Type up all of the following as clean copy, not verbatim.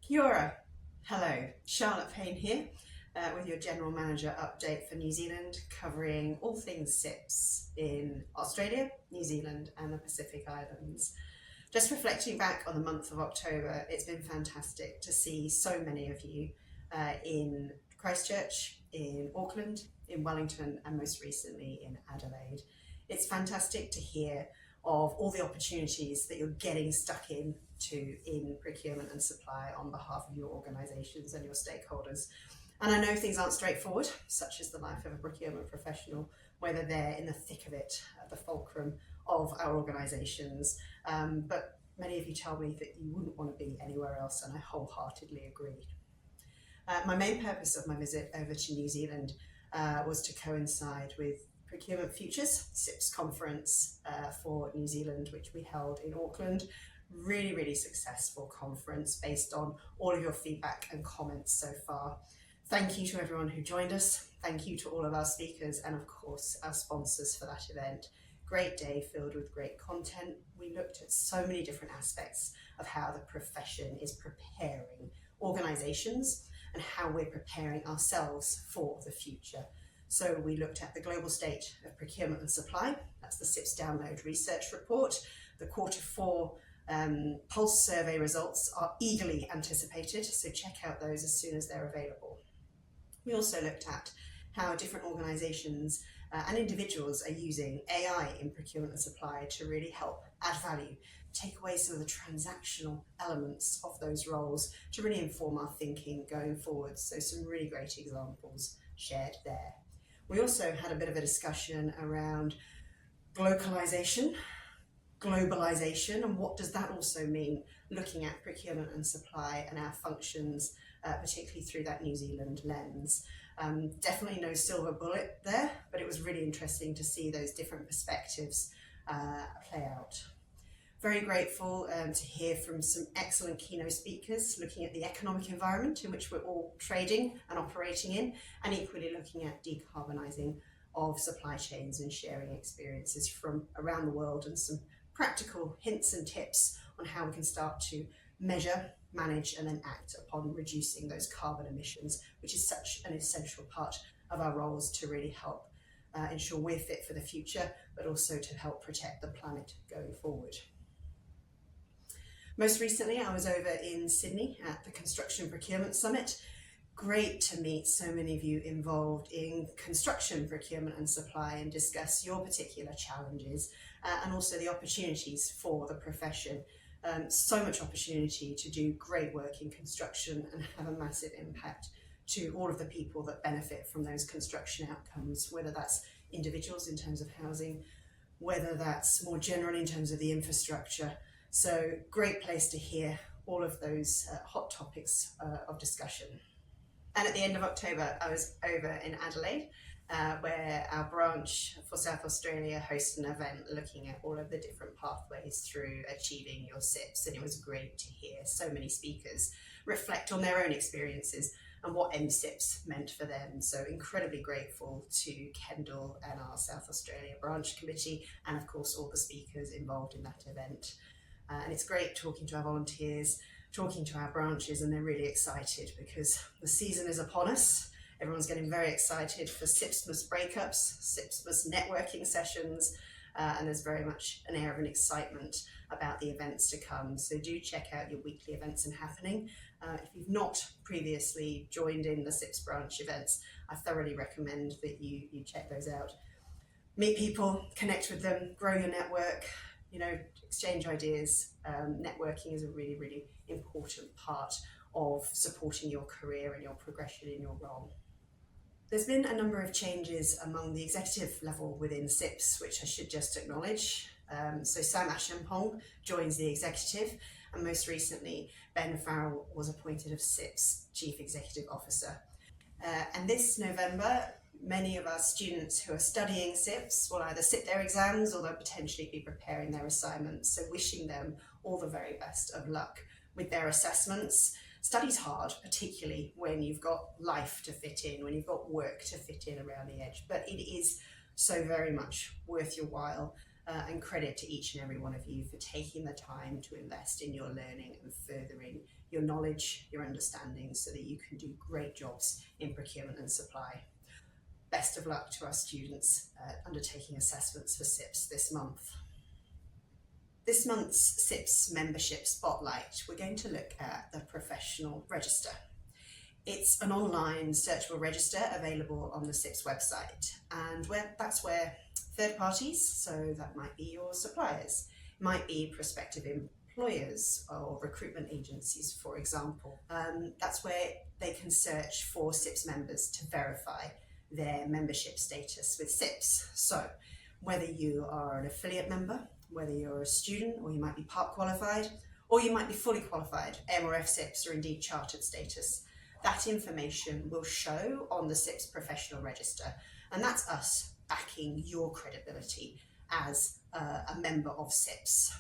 Kia ora. Hello, Charlotte Payne here with your General Manager update for New Zealand, covering all things SIPs in Australia, New Zealand and the Pacific Islands. Just reflecting back on the month of October, it's been fantastic to see so many of you in Christchurch, in Auckland, in Wellington and most recently in Adelaide. It's fantastic to hear of all the opportunities that you're getting stuck in procurement and supply on behalf of your organisations and your stakeholders. And I know things aren't straightforward, such as the life of a procurement professional, whether they're in the thick of it, at the fulcrum of our organisations. But many of you tell me that you wouldn't want to be anywhere else, and I wholeheartedly agree. My main purpose of my visit over to New Zealand was to coincide with Procurement Futures SIPS conference for New Zealand, which we held in Auckland. Really successful conference based on all of your feedback and comments so far. Thank you to everyone who joined us. Thank you to all of our speakers and of course our sponsors for that event. Great day filled with great content. We looked at so many different aspects of how the profession is preparing organisations and how we're preparing ourselves for the future. So we looked at the global state of procurement and supply. That's the SIPS Download Research Report. The Q4 Pulse survey results are eagerly anticipated, so check out those as soon as they're available. We also looked at how different organisations and individuals are using AI in procurement and supply to really help add value, take away some of the transactional elements of those roles to really inform our thinking going forward. So some really great examples shared there. We also had a bit of a discussion around globalization, and what does that also mean, looking at procurement and supply and our functions, particularly through that New Zealand lens. Definitely no silver bullet there, but it was really interesting to see those different perspectives play out. Very grateful to hear from some excellent keynote speakers looking at the economic environment in which we're all trading and operating in, and equally looking at decarbonising of supply chains and sharing experiences from around the world and some practical hints and tips on how we can start to measure, manage and then act upon reducing those carbon emissions, which is such an essential part of our roles to really help ensure we're fit for the future, but also to help protect the planet going forward. Most recently, I was over in Sydney at the Construction Procurement Summit. Great to meet so many of you involved in construction procurement and supply and discuss your particular challenges and also the opportunities for the profession. So much opportunity to do great work in construction and have a massive impact to all of the people that benefit from those construction outcomes, whether that's individuals in terms of housing, whether that's more general in terms of the infrastructure. So great place to hear all of those hot topics of discussion. And at the end of October, I was over in Adelaide, where our branch for South Australia hosted an event looking at all of the different pathways through achieving your SIPs. And it was great to hear so many speakers reflect on their own experiences and what MSIPs meant for them. So incredibly grateful to Kendall and our South Australia branch committee, and of course all the speakers involved in that event. And it's great talking to our volunteers, talking to our branches, and they're really excited because the season is upon us. Everyone's getting very excited for SIPSmas breakups, SIPSmas networking sessions, and there's very much an air of an excitement about the events to come. So do check out your weekly events and happening. If you've not previously joined in the SIPS branch events, I thoroughly recommend that you check those out. Meet people, connect with them, grow your network, exchange ideas. Networking is a really important part of supporting your career and your progression in your role. There's been a number of changes among the executive level within SIPS, which I should just acknowledge. So Sam Ashampong joins the executive, and most recently Ben Farrell was appointed as SIPS Chief Executive Officer. And this November, many of our students who are studying SIPS will either sit their exams or they'll potentially be preparing their assignments. So wishing them all the very best of luck with their assessments. Study's hard, particularly when you've got life to fit in, when you've got work to fit in around the edge, but it is so very much worth your while. and credit to each and every one of you for taking the time to invest in your learning and furthering your knowledge, your understanding, so that you can do great jobs in procurement and supply. Best of luck to our students undertaking assessments for SIPS this month. This month's SIPS membership spotlight, we're going to look at the professional register. It's an online searchable register available on the SIPS website, and that's where third parties, so that might be your suppliers, might be prospective employers or recruitment agencies, for example. That's where they can search for SIPS members to verify their membership status with SIPS. So whether you are an affiliate member, whether you're a student, or you might be part qualified, or you might be fully qualified, M or F SIPS, or indeed chartered status, that information will show on the SIPS professional register, and that's us backing your credibility as a member of SIPS.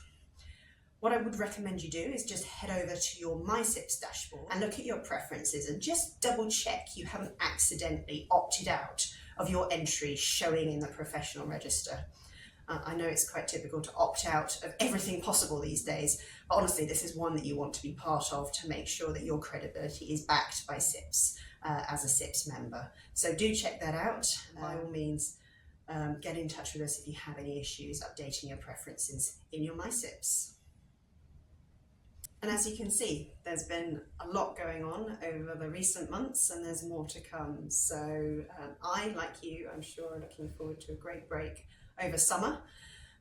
What I would recommend you do is just head over to your My SIPS dashboard and look at your preferences and just double check you haven't accidentally opted out of your entry showing in the professional register. I know it's quite typical to opt out of everything possible these days, but honestly, this is one that you want to be part of to make sure that your credibility is backed by SIPS as a SIPS member. So do check that out. By all means, get in touch with us if you have any issues updating your preferences in your My SIPS. And as you can see, there's been a lot going on over the recent months, and there's more to come. So I, like you, I'm sure, are looking forward to a great break over summer.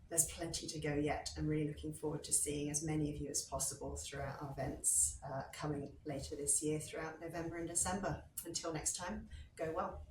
There's plenty to go yet. I'm really looking forward to seeing as many of you as possible throughout our events coming later this year throughout November and December. Until next time, go well.